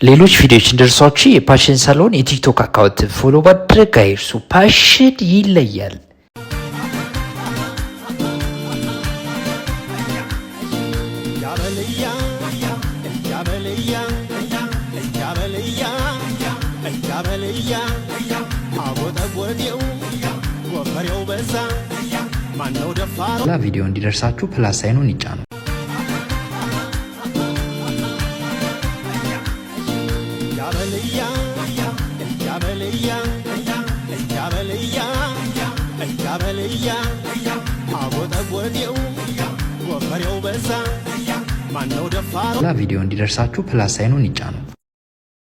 ሌሎች ቪዲዮዎች እንደርሷችሁ የፓሽን ሳሎን የቲክቶክ አካውንት ፎሎ ማድረግ አይርሱ። ፓሽን ይለያል። ቪዲዮ እንዲደርሳችሁ ፕላስ ሳይኑን ይጫኑ። ቪዲዮ እንዲደርሳችሁ ፕላስ ሳይኑን ይጫኑ።